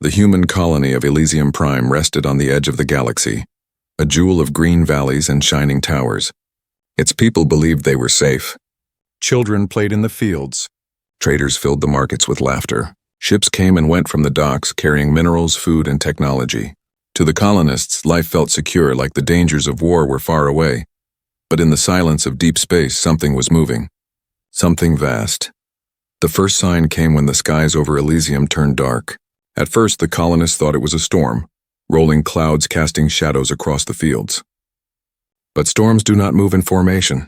The human colony of Elysium Prime rested on the edge of the galaxy, a jewel of green valleys and shining towers. Its people believed they were safe. Children played in the fields. Traders filled the markets with laughter. Ships came and went from the docks carrying minerals, food, and technology. To the colonists, life felt secure, like the dangers of war were far away. But in the silence of deep space, something was moving. Something vast. The first sign came when the skies over Elysium turned dark. At first, the colonists thought it was a storm, rolling clouds casting shadows across the fields. But storms do not move in formation.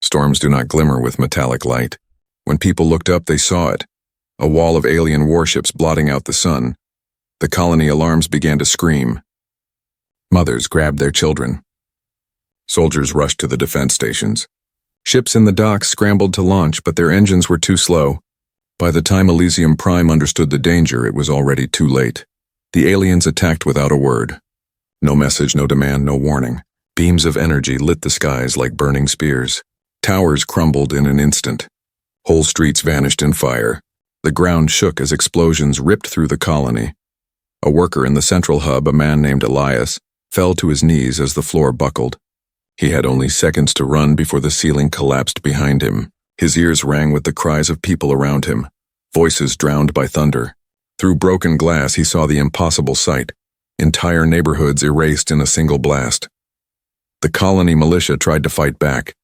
Storms do not glimmer with metallic light. When people looked up, they saw it. A wall of alien warships blotting out the sun. The colony alarms began to scream. Mothers grabbed their children. Soldiers rushed to the defense stations. Ships in the docks scrambled to launch, but their engines were too slow. By the time Elysium Prime understood the danger, it was already too late. The aliens attacked without a word. No message, no demand, no warning. Beams of energy lit the skies like burning spears. Towers crumbled in an instant. Whole streets vanished in fire. The ground shook as explosions ripped through the colony. A worker in the central hub, a man named Elias, fell to his knees as the floor buckled. He had only seconds to run before the ceiling collapsed behind him. His ears rang with the cries of people around him, voices drowned by thunder. Through broken glass, he saw the impossible sight. Entire neighborhoods erased in a single blast. The colony militia tried to fight back.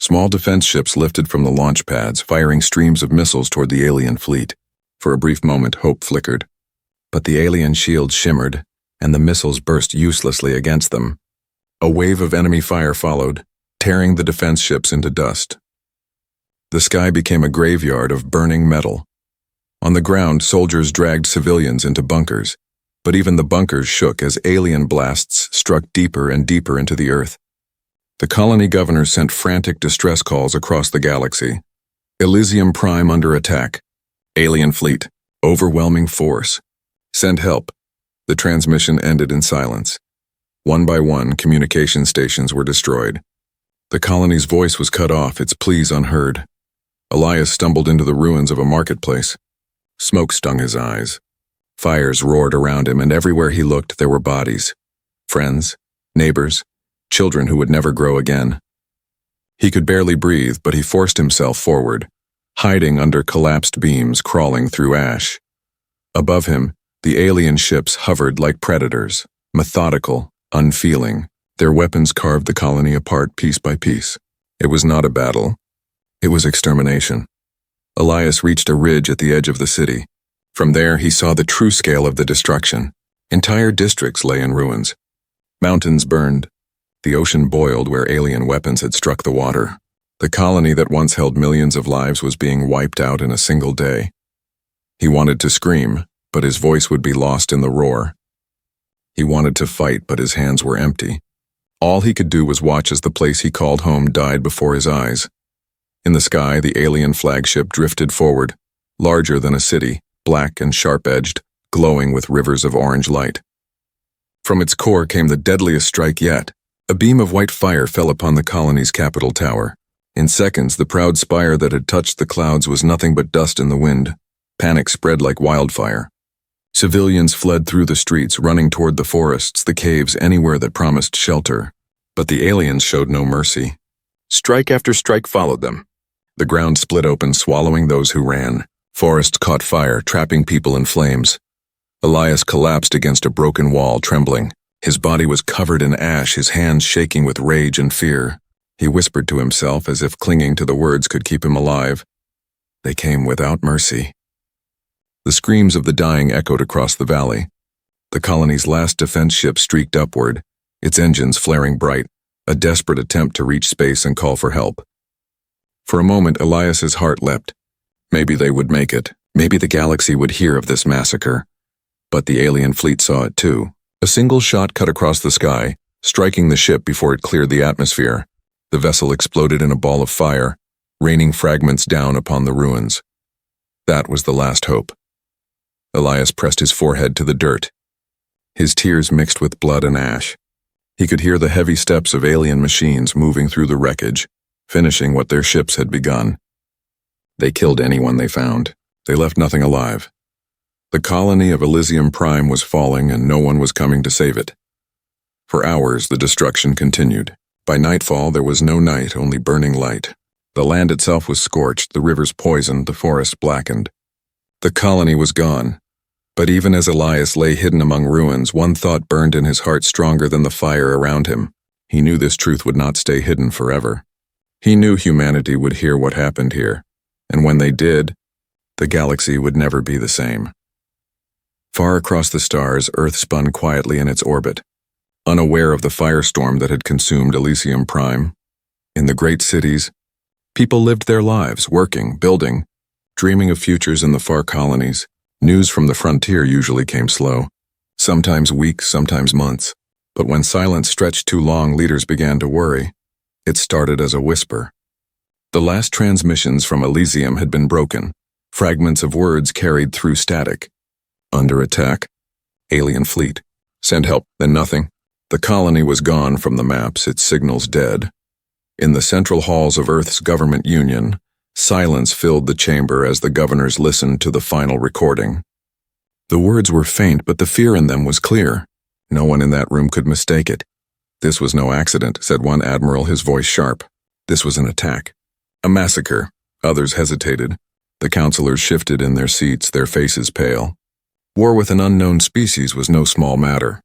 Small defense ships lifted from the launch pads, firing streams of missiles toward the alien fleet. For a brief moment, hope flickered. But the alien shields shimmered, and the missiles burst uselessly against them. A wave of enemy fire followed, tearing the defense ships into dust. The sky became a graveyard of burning metal. On the ground, soldiers dragged civilians into bunkers, but even the bunkers shook as alien blasts struck deeper and deeper into the earth. The colony governors sent frantic distress calls across the galaxy. Elysium Prime under attack. Alien fleet. Overwhelming force. Send help. The transmission ended in silence. One by one, communication stations were destroyed. The colony's voice was cut off, its pleas unheard. Elias stumbled into the ruins of a marketplace. Smoke stung his eyes. Fires roared around him, and everywhere he looked there were bodies. Friends, neighbors, children who would never grow again. He could barely breathe, but he forced himself forward, hiding under collapsed beams, crawling through ash. Above him, the alien ships hovered like predators, methodical, unfeeling. Their weapons carved the colony apart piece by piece. It was not a battle. It was extermination. Elias reached a ridge at the edge of the city. From there, he saw the true scale of the destruction. Entire districts lay in ruins. Mountains burned. The ocean boiled where alien weapons had struck the water. The colony that once held millions of lives was being wiped out in a single day. He wanted to scream, but his voice would be lost in the roar. He wanted to fight, but his hands were empty. All he could do was watch as the place he called home died before his eyes. In the sky, the alien flagship drifted forward, larger than a city, black and sharp-edged, glowing with rivers of orange light. From its core came the deadliest strike yet. A beam of white fire fell upon the colony's capital tower. In seconds, the proud spire that had touched the clouds was nothing but dust in the wind. Panic spread like wildfire. Civilians fled through the streets, running toward the forests, the caves, anywhere that promised shelter. But the aliens showed no mercy. Strike after strike followed them. The ground split open, swallowing those who ran. Forests caught fire, trapping people in flames. Elias collapsed against a broken wall, trembling. His body was covered in ash, his hands shaking with rage and fear. He whispered to himself as if clinging to the words could keep him alive. They came without mercy. The screams of the dying echoed across the valley. The colony's last defense ship streaked upward, its engines flaring bright, a desperate attempt to reach space and call for help. For a moment, Elias's heart leapt. Maybe they would make it. Maybe the galaxy would hear of this massacre. But the alien fleet saw it too. A single shot cut across the sky, striking the ship before it cleared the atmosphere. The vessel exploded in a ball of fire, raining fragments down upon the ruins. That was the last hope. Elias pressed his forehead to the dirt. His tears mixed with blood and ash. He could hear the heavy steps of alien machines moving through the wreckage, finishing what their ships had begun. They killed anyone they found. They left nothing alive. The colony of Elysium Prime was falling and no one was coming to save it. For hours, the destruction continued. By nightfall, there was no night, only burning light. The land itself was scorched, the rivers poisoned, the forest blackened. The colony was gone. But even as Elias lay hidden among ruins, one thought burned in his heart stronger than the fire around him. He knew this truth would not stay hidden forever. He knew humanity would hear what happened here, and when they did, the galaxy would never be the same. Far across the stars, Earth spun quietly in its orbit, unaware of the firestorm that had consumed Elysium Prime. In the great cities, people lived their lives, working, building, dreaming of futures in the far colonies. News from the frontier usually came slow, sometimes weeks, sometimes months. But when silence stretched too long, leaders began to worry. It started as a whisper. The last transmissions from Elysium had been broken, fragments of words carried through static. Under attack. Alien fleet. Send help, then nothing. The colony was gone from the maps, its signals dead. In the central halls of Earth's government union, silence filled the chamber as the governors listened to the final recording. The words were faint, but the fear in them was clear. No one in that room could mistake it. This was no accident, said one admiral, his voice sharp. This was an attack. A massacre. Others hesitated. The counselors shifted in their seats, their faces pale. War with an unknown species was no small matter.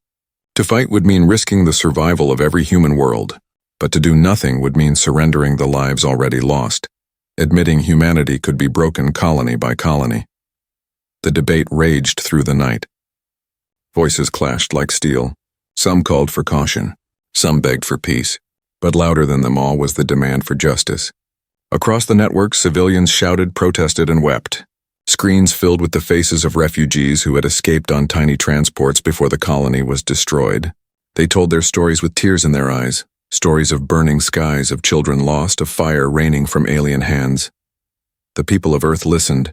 To fight would mean risking the survival of every human world, but to do nothing would mean surrendering the lives already lost, admitting humanity could be broken colony by colony. The debate raged through the night. Voices clashed like steel. Some called for caution. Some begged for peace. But louder than them all was the demand for justice. Across the network, civilians shouted, protested, and wept. Screens filled with the faces of refugees who had escaped on tiny transports before the colony was destroyed. They told their stories with tears in their eyes, stories of burning skies, of children lost, of fire raining from alien hands. The people of Earth listened,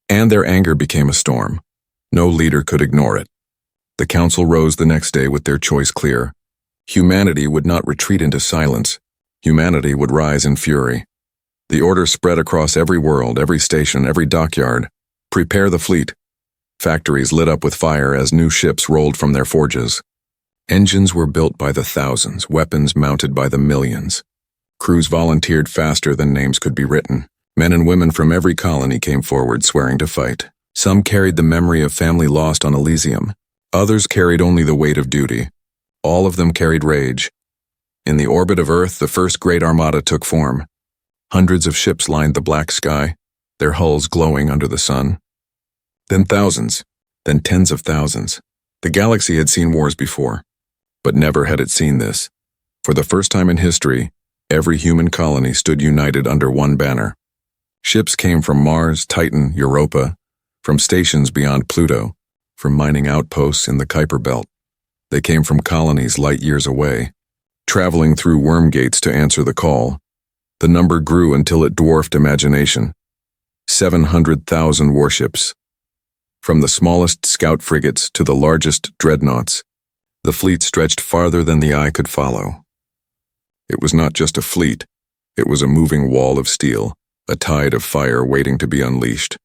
and their anger became a storm. No leader could ignore it. The council rose the next day with their choice clear. Humanity would not retreat into silence. Humanity would rise in fury. The order spread across every world, every station, every dockyard. Prepare the fleet. Factories lit up with fire as new ships rolled from their forges. Engines were built by the thousands, weapons mounted by the millions. Crews volunteered faster than names could be written. Men and women from every colony came forward, swearing to fight. Some carried the memory of family lost on Elysium. Others carried only the weight of duty. All of them carried rage. In the orbit of Earth, the first great Armada took form. Hundreds of ships lined the black sky, their hulls glowing under the sun. Then thousands, then tens of thousands. The galaxy had seen wars before, but never had it seen this. For the first time in history, every human colony stood united under one banner. Ships came from Mars, Titan, Europa, from stations beyond Pluto, from mining outposts in the Kuiper Belt. They came from colonies light years away, traveling through worm gates to answer the call. The number grew until it dwarfed imagination. 700,000 warships. From the smallest scout frigates to the largest dreadnoughts, the fleet stretched farther than the eye could follow. It was not just a fleet, it was a moving wall of steel, a tide of fire waiting to be unleashed.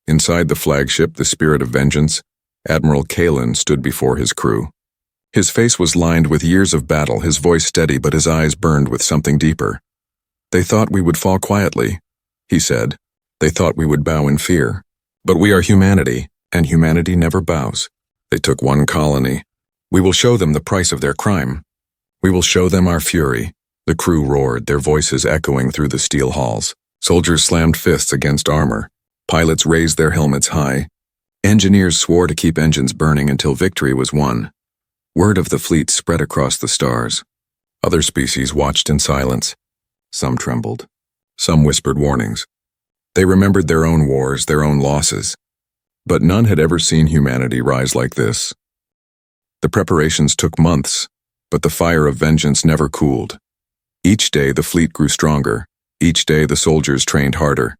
Inside the flagship, the Spirit of Vengeance, Admiral Kalin stood before his crew. His face was lined with years of battle, his voice steady, but his eyes burned with something deeper. They thought we would fall quietly, he said. They thought we would bow in fear. But we are humanity, and humanity never bows. They took one colony. We will show them the price of their crime. We will show them our fury. The crew roared, their voices echoing through the steel halls. Soldiers slammed fists against armor. Pilots raised their helmets high. Engineers swore to keep engines burning until victory was won. Word of the fleet spread across the stars. Other species watched in silence. Some trembled. Some whispered warnings. They remembered their own wars, their own losses. But none had ever seen humanity rise like this. The preparations took months, but the fire of vengeance never cooled. Each day the fleet grew stronger. Each day the soldiers trained harder.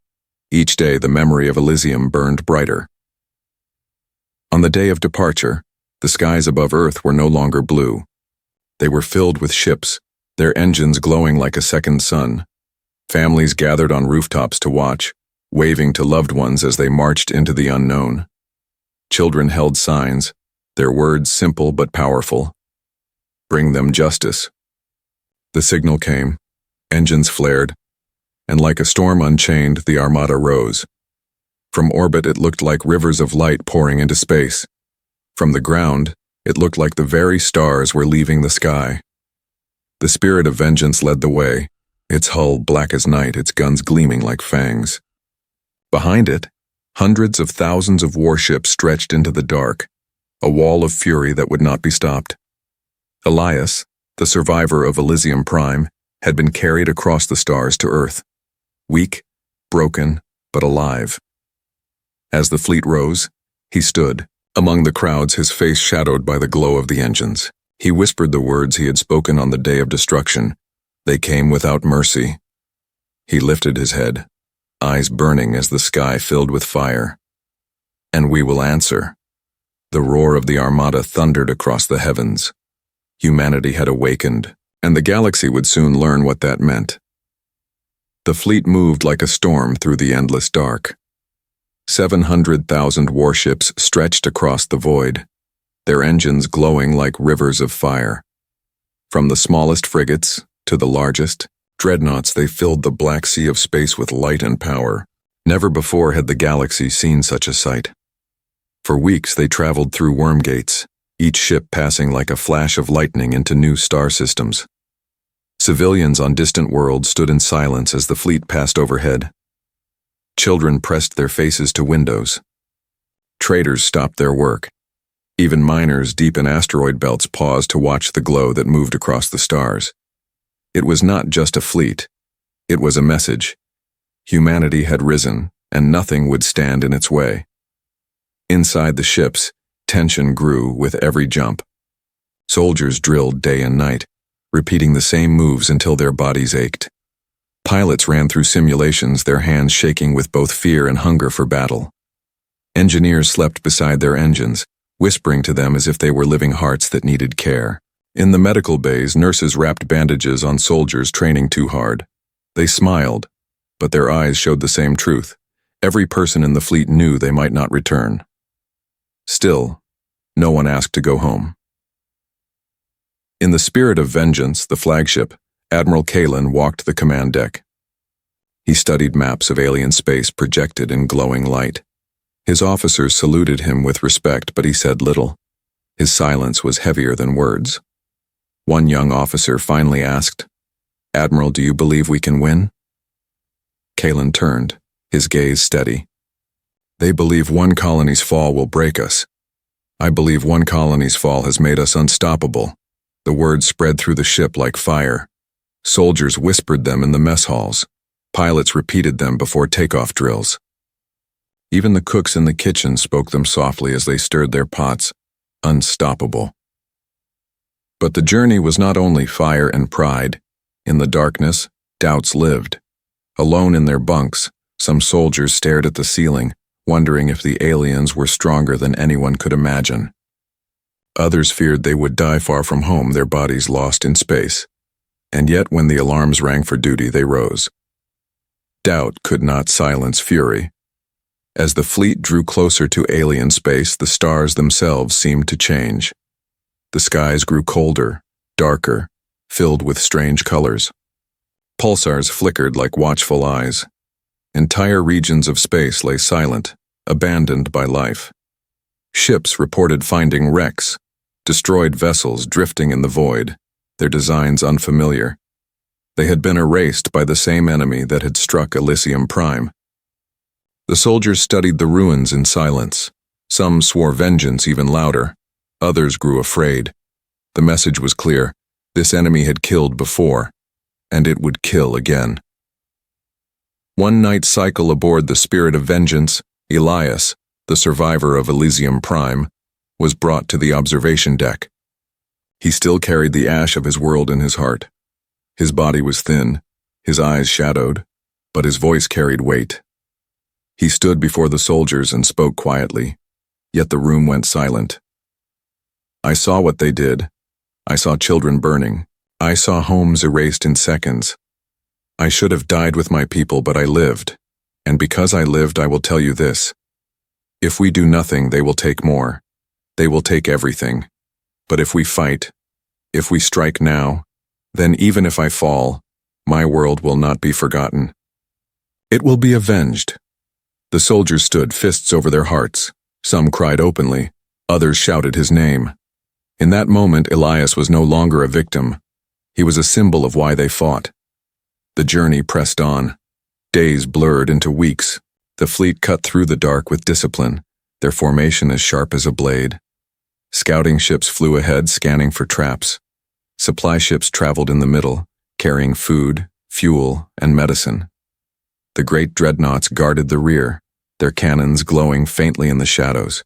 Each day the memory of Elysium burned brighter. On the day of departure, the skies above Earth were no longer blue. They were filled with ships, their engines glowing like a second sun. Families gathered on rooftops to watch, waving to loved ones as they marched into the unknown. Children held signs, their words simple but powerful. Bring them justice. The signal came, engines flared, and like a storm unchained, the Armada rose. From orbit it looked like rivers of light pouring into space. From the ground, it looked like the very stars were leaving the sky. The spirit of vengeance led the way, its hull black as night, its guns gleaming like fangs. Behind it, hundreds of thousands of warships stretched into the dark, a wall of fury that would not be stopped. Elias, the survivor of Elysium Prime, had been carried across the stars to Earth, weak, broken, but alive. As the fleet rose, he stood, among the crowds, his face shadowed by the glow of the engines. He whispered the words he had spoken on the day of destruction. They came without mercy. He lifted his head, eyes burning as the sky filled with fire. And we will answer. The roar of the Armada thundered across the heavens. Humanity had awakened, and the galaxy would soon learn what that meant. The fleet moved like a storm through the endless dark. 700,000 warships stretched across the void, their engines glowing like rivers of fire. From the smallest frigates to the largest, dreadnoughts, they filled the black sea of space with light and power. Never before had the galaxy seen such a sight. For weeks they traveled through worm gates, each ship passing like a flash of lightning into new star systems. Civilians on distant worlds stood in silence as the fleet passed overhead. Children pressed their faces to windows. Traders stopped their work. Even miners deep in asteroid belts paused to watch the glow that moved across the stars. It was not just a fleet. It was a message. Humanity had risen, and nothing would stand in its way. Inside the ships, tension grew with every jump. Soldiers drilled day and night, repeating the same moves until their bodies ached. Pilots ran through simulations, their hands shaking with both fear and hunger for battle. Engineers slept beside their engines, whispering to them as if they were living hearts that needed care. In the medical bays, nurses wrapped bandages on soldiers training too hard. They smiled, but their eyes showed the same truth. Every person in the fleet knew they might not return. Still, no one asked to go home. In the spirit of vengeance, the flagship, Admiral Kalin, walked the command deck. He studied maps of alien space projected in glowing light. His officers saluted him with respect, but he said little. His silence was heavier than words. One young officer finally asked, "Admiral, do you believe we can win?" Kalin turned, his gaze steady. "They believe one colony's fall will break us. I believe one colony's fall has made us unstoppable." The words spread through the ship like fire. Soldiers whispered them in the mess halls. Pilots repeated them before takeoff drills. Even the cooks in the kitchen spoke them softly as they stirred their pots. Unstoppable. But the journey was not only fire and pride. In the darkness, doubts lived. Alone in their bunks, some soldiers stared at the ceiling, wondering if the aliens were stronger than anyone could imagine. Others feared they would die far from home, their bodies lost in space. And yet when the alarms rang for duty, they rose. Doubt could not silence fury. As the fleet drew closer to alien space, the stars themselves seemed to change. The skies grew colder, darker, filled with strange colors. Pulsars flickered like watchful eyes. Entire regions of space lay silent, abandoned by life. Ships reported finding wrecks, destroyed vessels drifting in the void, their designs unfamiliar. They had been erased by the same enemy that had struck Elysium Prime. The soldiers studied the ruins in silence. Some swore vengeance even louder. Others grew afraid. The message was clear. This enemy had killed before, and it would kill again. One night cycle aboard the Spirit of Vengeance, Elias, the survivor of Elysium Prime, was brought to the observation deck. He still carried the ash of his world in his heart. His body was thin, his eyes shadowed, but his voice carried weight. He stood before the soldiers and spoke quietly, yet the room went silent. "I saw what they did. I saw children burning. I saw homes erased in seconds. I should have died with my people, but I lived. And because I lived, I will tell you this. If we do nothing, they will take more. They will take everything. But if we fight, if we strike now, then even if I fall, my world will not be forgotten. It will be avenged. The soldiers stood, fists over their hearts. Some cried openly, others shouted his name. In that moment, Elias was no longer a victim. He was a symbol of why they fought. The journey pressed on. Days blurred into weeks. The fleet cut through the dark with discipline, their formation as sharp as a blade. Scouting ships flew ahead, scanning for traps. Supply ships traveled in the middle, carrying food, fuel, and medicine. The great dreadnoughts guarded the rear, their cannons glowing faintly in the shadows.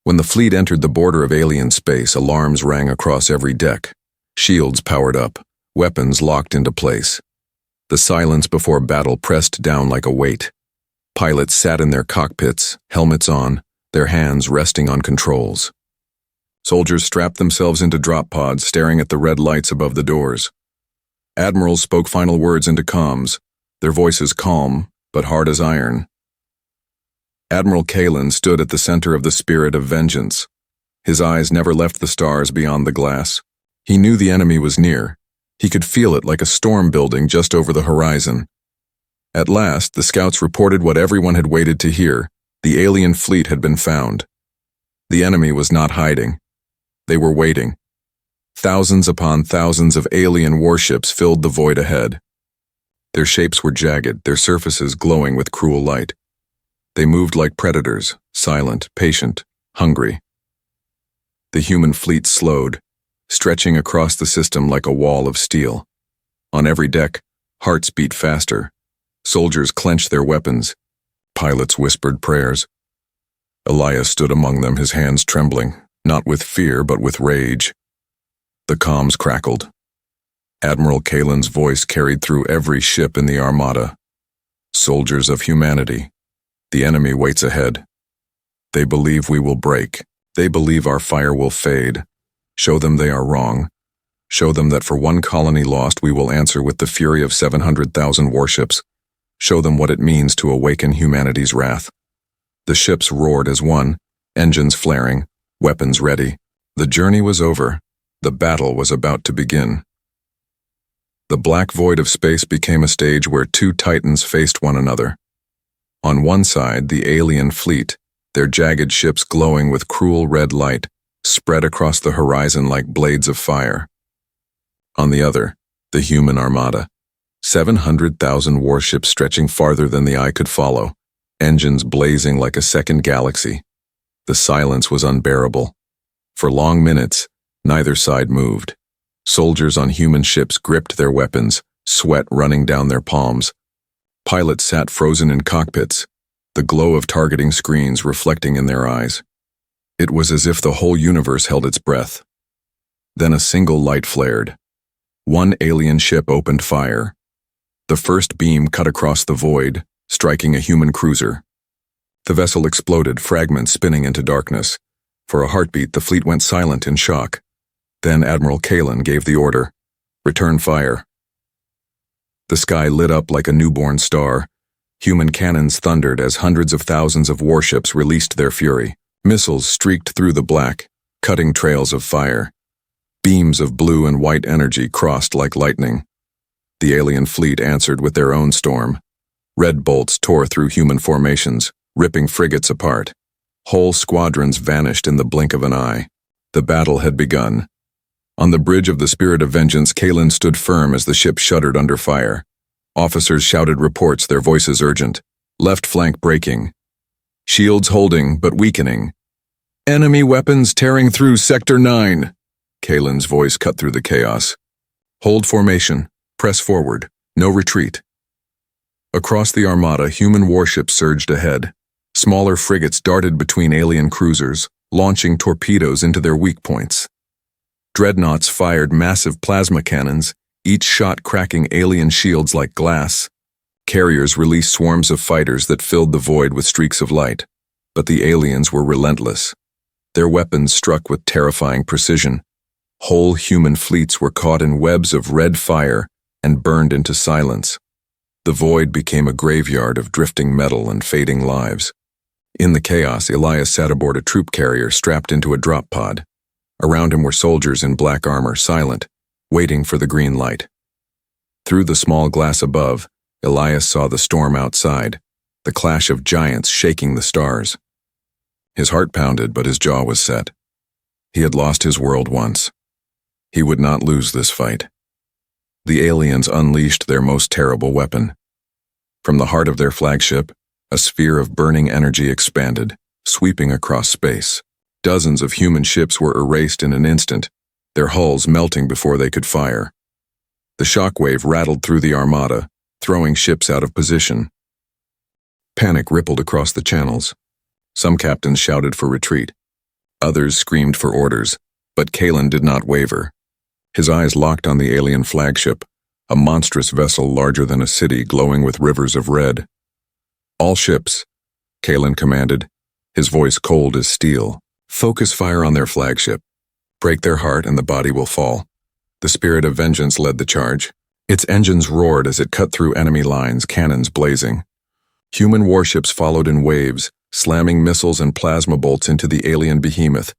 When the fleet entered the border of alien space, alarms rang across every deck. Shields powered up, weapons locked into place. The silence before battle pressed down like a weight. Pilots sat in their cockpits, helmets on, their hands resting on controls. Soldiers strapped themselves into drop pods, staring at the red lights above the doors. Admirals spoke final words into comms, their voices calm, but hard as iron. Admiral Kalin stood at the center of the spirit of vengeance. His eyes never left the stars beyond the glass. He knew the enemy was near. He could feel it like a storm building just over the horizon. At last, the scouts reported what everyone had waited to hear. The alien fleet had been found. The enemy was not hiding. They were waiting. Thousands upon thousands of alien warships filled the void ahead. Their shapes were jagged, their surfaces glowing with cruel light. They moved like predators, silent, patient, hungry. The human fleet slowed, stretching across the system like a wall of steel. On every deck, hearts beat faster. Soldiers clenched their weapons. Pilots whispered prayers. Elias stood among them, his hands trembling, not with fear but with rage. The comms crackled. Admiral Kalin's voice carried through every ship in the Armada. Soldiers of humanity, the enemy waits ahead. They believe we will break. They believe our fire will fade. Show them they are wrong. Show them that for one colony lost, we will answer with the fury of 700,000 warships. Show them what it means to awaken humanity's wrath. The ships roared as one, engines flaring, weapons ready. The journey was over. The battle was about to begin. The black void of space became a stage where two titans faced one another. On one side, the alien fleet, their jagged ships glowing with cruel red light, spread across the horizon like blades of fire. On the other, the human armada, 700,000 warships stretching farther than the eye could follow, engines blazing like a second galaxy. The silence was unbearable. For long minutes, neither side moved. Soldiers on human ships gripped their weapons, sweat running down their palms. Pilots sat frozen in cockpits, the glow of targeting screens reflecting in their eyes. It was as if the whole universe held its breath. Then a single light flared. One alien ship opened fire. The first beam cut across the void, striking a human cruiser. The vessel exploded, fragments spinning into darkness. For a heartbeat, the fleet went silent in shock. Then Admiral Kalin gave the order, "Return fire." The sky lit up like a newborn star. Human cannons thundered as hundreds of thousands of warships released their fury. Missiles streaked through the black, cutting trails of fire. Beams of blue and white energy crossed like lightning. The alien fleet answered with their own storm. Red bolts tore through human formations, ripping frigates apart. Whole squadrons vanished in the blink of an eye. The battle had begun. On the bridge of the Spirit of Vengeance, Kalin stood firm as the ship shuddered under fire. Officers shouted reports, their voices urgent. Left flank breaking. Shields holding, but weakening. Enemy weapons tearing through Sector 9. Kalin's voice cut through the chaos. Hold formation. Press forward. No retreat. Across the Armada, human warships surged ahead. Smaller frigates darted between alien cruisers, launching torpedoes into their weak points. Dreadnoughts fired massive plasma cannons, each shot cracking alien shields like glass. Carriers released swarms of fighters that filled the void with streaks of light. But the aliens were relentless. Their weapons struck with terrifying precision. Whole human fleets were caught in webs of red fire and burned into silence. The void became a graveyard of drifting metal and fading lives. In the chaos, Elias sat aboard a troop carrier strapped into a drop pod. Around him were soldiers in black armor, silent, waiting for the green light. Through the small glass above, Elias saw the storm outside, the clash of giants shaking the stars. His heart pounded, but his jaw was set. He had lost his world once. He would not lose this fight. The aliens unleashed their most terrible weapon. From the heart of their flagship, a sphere of burning energy expanded, sweeping across space. Dozens of human ships were erased in an instant, their hulls melting before they could fire. The shockwave rattled through the Armada, throwing ships out of position. Panic rippled across the channels. Some captains shouted for retreat. Others screamed for orders, but Kalin did not waver. His eyes locked on the alien flagship, a monstrous vessel larger than a city glowing with rivers of red. "All ships," Kalin commanded, his voice cold as steel. "Focus fire on their flagship. Break their heart and the body will fall." The spirit of vengeance led the charge. Its engines roared as it cut through enemy lines, cannons blazing. Human warships followed in waves, slamming missiles and plasma bolts into the alien behemoth.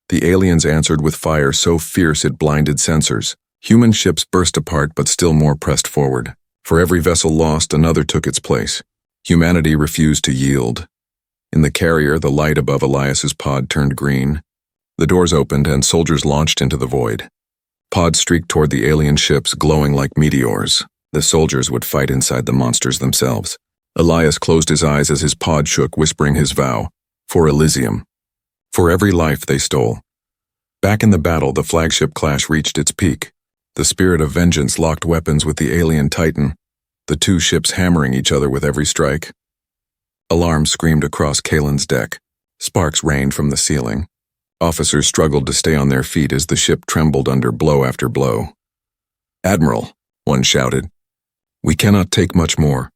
The aliens answered with fire so fierce it blinded sensors. Human ships burst apart but still more pressed forward. For every vessel lost, another took its place. Humanity refused to yield. In the carrier, the light above Elias's pod turned green. The doors opened and soldiers launched into the void. Pods streaked toward the alien ships, glowing like meteors. The soldiers would fight inside the monsters themselves. Elias closed his eyes as his pod shook, whispering his vow, for Elysium. For every life they stole. Back in the battle, the flagship clash reached its peak. The spirit of vengeance locked weapons with the alien Titan, the two ships hammering each other with every strike. Alarms screamed across Kalin's deck. Sparks rained from the ceiling. Officers struggled to stay on their feet as the ship trembled under blow after blow. "Admiral," one shouted, "we cannot take much more."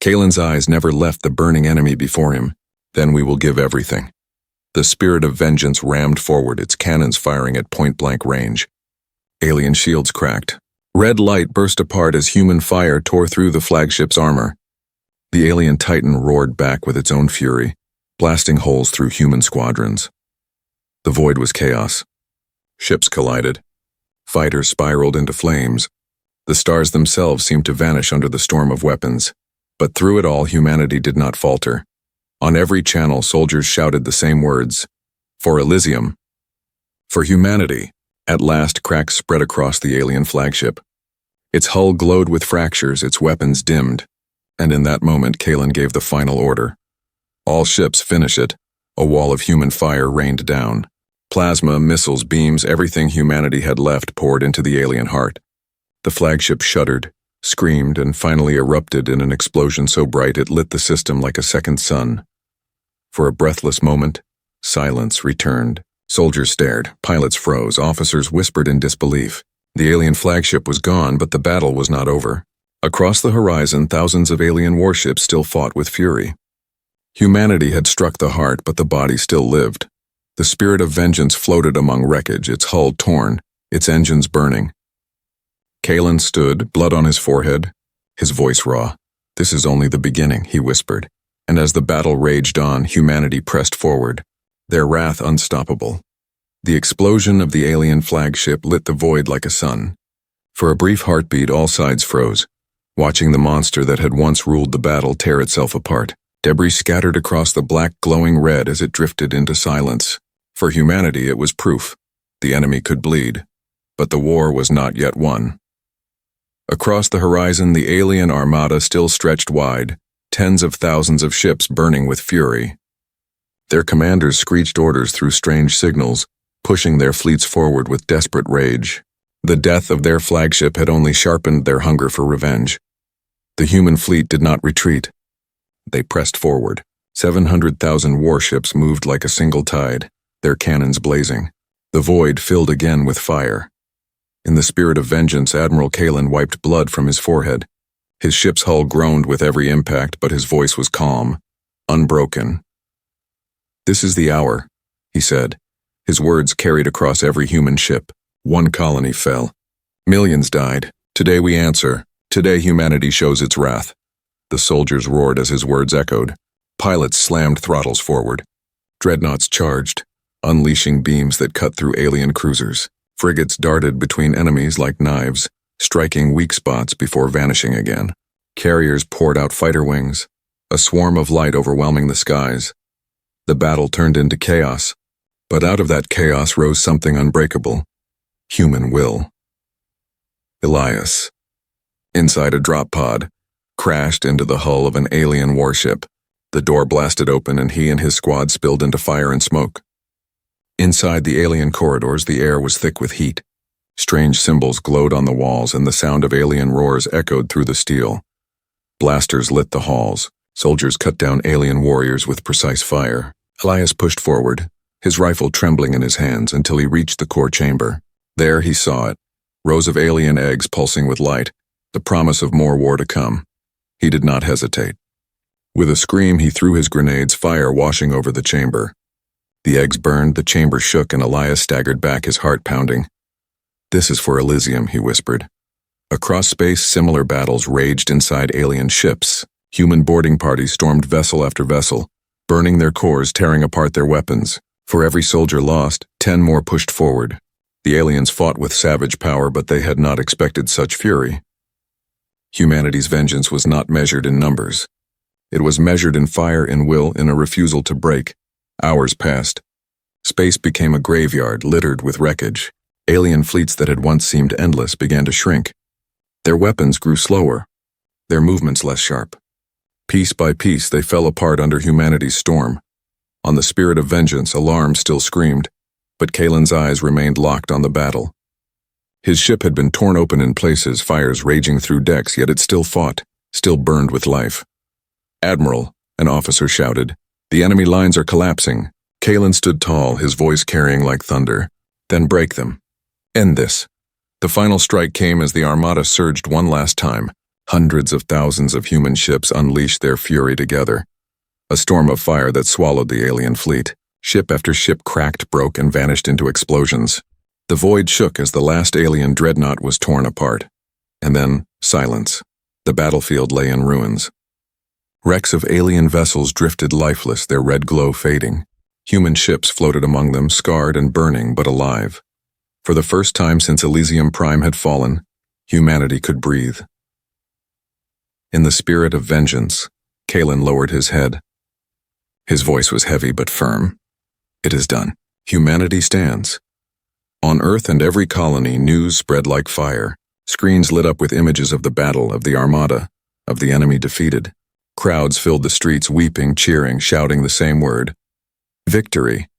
Kalin's eyes never left the burning enemy before him. "Then we will give everything." The spirit of vengeance rammed forward, its cannons firing at point-blank range. Alien shields cracked. Red light burst apart as human fire tore through the flagship's armor. The alien Titan roared back with its own fury, blasting holes through human squadrons. The void was chaos. Ships collided. Fighters spiraled into flames. The stars themselves seemed to vanish under the storm of weapons. But through it all, humanity did not falter. On every channel, soldiers shouted the same words, "For Elysium." For humanity. At last, cracks spread across the alien flagship. Its hull glowed with fractures, its weapons dimmed. And in that moment, Kalin gave the final order. "All ships, finish it." A wall of human fire rained down. Plasma, missiles, beams, everything humanity had left poured into the alien heart. The flagship shuddered, screamed, and finally erupted in an explosion so bright it lit the system like a second sun. For a breathless moment, silence returned. Soldiers stared, pilots froze, officers whispered in disbelief. The alien flagship was gone, but the battle was not over. Across the horizon, thousands of alien warships still fought with fury. Humanity had struck the heart, but the body still lived. The spirit of vengeance floated among wreckage, its hull torn, its engines burning. Kalin stood, blood on his forehead, his voice raw. "This is only the beginning," he whispered. And as the battle raged on, humanity pressed forward, their wrath unstoppable. The explosion of the alien flagship lit the void like a sun. For a brief heartbeat, all sides froze, watching the monster that had once ruled the battle tear itself apart. Debris scattered across the black glowing red as it drifted into silence. For humanity, it was proof. The enemy could bleed, but the war was not yet won. Across the horizon, the alien Armada still stretched wide, tens of thousands of ships burning with fury. Their commanders screeched orders through strange signals, pushing their fleets forward with desperate rage. The death of their flagship had only sharpened their hunger for revenge. The human fleet did not retreat. They pressed forward. 700,000 warships moved like a single tide, their cannons blazing. The void filled again with fire. In the spirit of vengeance, Admiral Kalin wiped blood from his forehead. His ship's hull groaned with every impact, but his voice was calm, unbroken. "This is the hour," he said. His words carried across every human ship. One colony fell. Millions died. Today we answer. Today humanity shows its wrath. The soldiers roared as his words echoed. Pilots slammed throttles forward. Dreadnoughts charged, unleashing beams that cut through alien cruisers. Frigates darted between enemies like knives, striking weak spots before vanishing again. Carriers poured out fighter wings, a swarm of light overwhelming the skies. The battle turned into chaos, but out of that chaos rose something unbreakable: human will. Elias, inside a drop pod, crashed into the hull of an alien warship. The door blasted open and he and his squad spilled into fire and smoke. Inside the alien corridors, the air was thick with heat. Strange symbols glowed on the walls and the sound of alien roars echoed through the steel. Blasters lit the halls. Soldiers cut down alien warriors with precise fire. Elias pushed forward, his rifle trembling in his hands until he reached the core chamber. There he saw it, rows of alien eggs pulsing with light, the promise of more war to come. He did not hesitate. With a scream, he threw his grenades, fire washing over the chamber. The eggs burned, the chamber shook, and Elias staggered back, his heart pounding. "This is for Elysium," he whispered. Across space, similar battles raged inside alien ships. Human boarding parties stormed vessel after vessel, burning their cores, tearing apart their weapons. For every soldier lost, 10 more pushed forward. The aliens fought with savage power, but they had not expected such fury. Humanity's vengeance was not measured in numbers. It was measured in fire, in will, in a refusal to break. Hours passed. Space became a graveyard littered with wreckage. Alien fleets that had once seemed endless began to shrink. Their weapons grew slower, their movements less sharp. Piece by piece, they fell apart under humanity's storm. On the spirit of vengeance, alarm still screamed, but Kalin's eyes remained locked on the battle. His ship had been torn open in places, fires raging through decks, yet it still fought, still burned with life. "Admiral," an officer shouted, "the enemy lines are collapsing." Kalin stood tall, his voice carrying like thunder. "Then break them. End this." The final strike came as the Armada surged one last time. Hundreds of thousands of human ships unleashed their fury together. A storm of fire that swallowed the alien fleet. Ship after ship cracked, broke, and vanished into explosions. The void shook as the last alien dreadnought was torn apart. And then, silence. The battlefield lay in ruins. Wrecks of alien vessels drifted lifeless, their red glow fading. Human ships floated among them, scarred and burning, but alive. For the first time since Elysium Prime had fallen, humanity could breathe. In the spirit of vengeance, Kalin lowered his head. His voice was heavy but firm. "It is done. Humanity stands." On Earth and every colony, news spread like fire. Screens lit up with images of the battle, of the Armada, of the enemy defeated. Crowds filled the streets, weeping, cheering, shouting the same word: victory.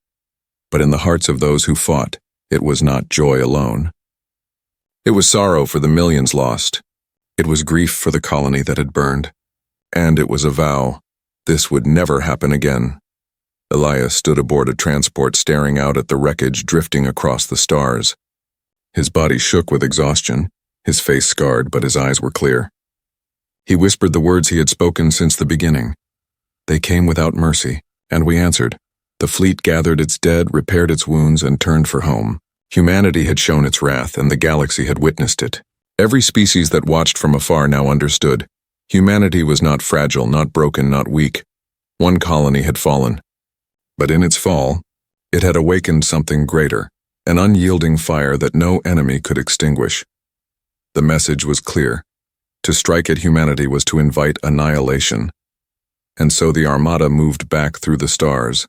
But in the hearts of those who fought, it was not joy alone. It was sorrow for the millions lost. It was grief for the colony that had burned. And it was a vow: this would never happen again. Elias stood aboard a transport, staring out at the wreckage drifting across the stars. His body shook with exhaustion, his face scarred, but his eyes were clear. He whispered the words he had spoken since the beginning. They came without mercy, and we answered. The fleet gathered its dead, repaired its wounds, and turned for home. Humanity had shown its wrath, and the galaxy had witnessed it. Every species that watched from afar now understood. Humanity was not fragile, not broken, not weak. One colony had fallen. But in its fall, it had awakened something greater, an unyielding fire that no enemy could extinguish. The message was clear. To strike at humanity was to invite annihilation. And so the Armada moved back through the stars,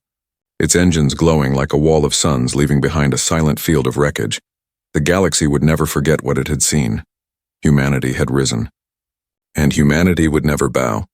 its engines glowing like a wall of suns, leaving behind a silent field of wreckage. The galaxy would never forget what it had seen. Humanity had risen. And humanity would never bow.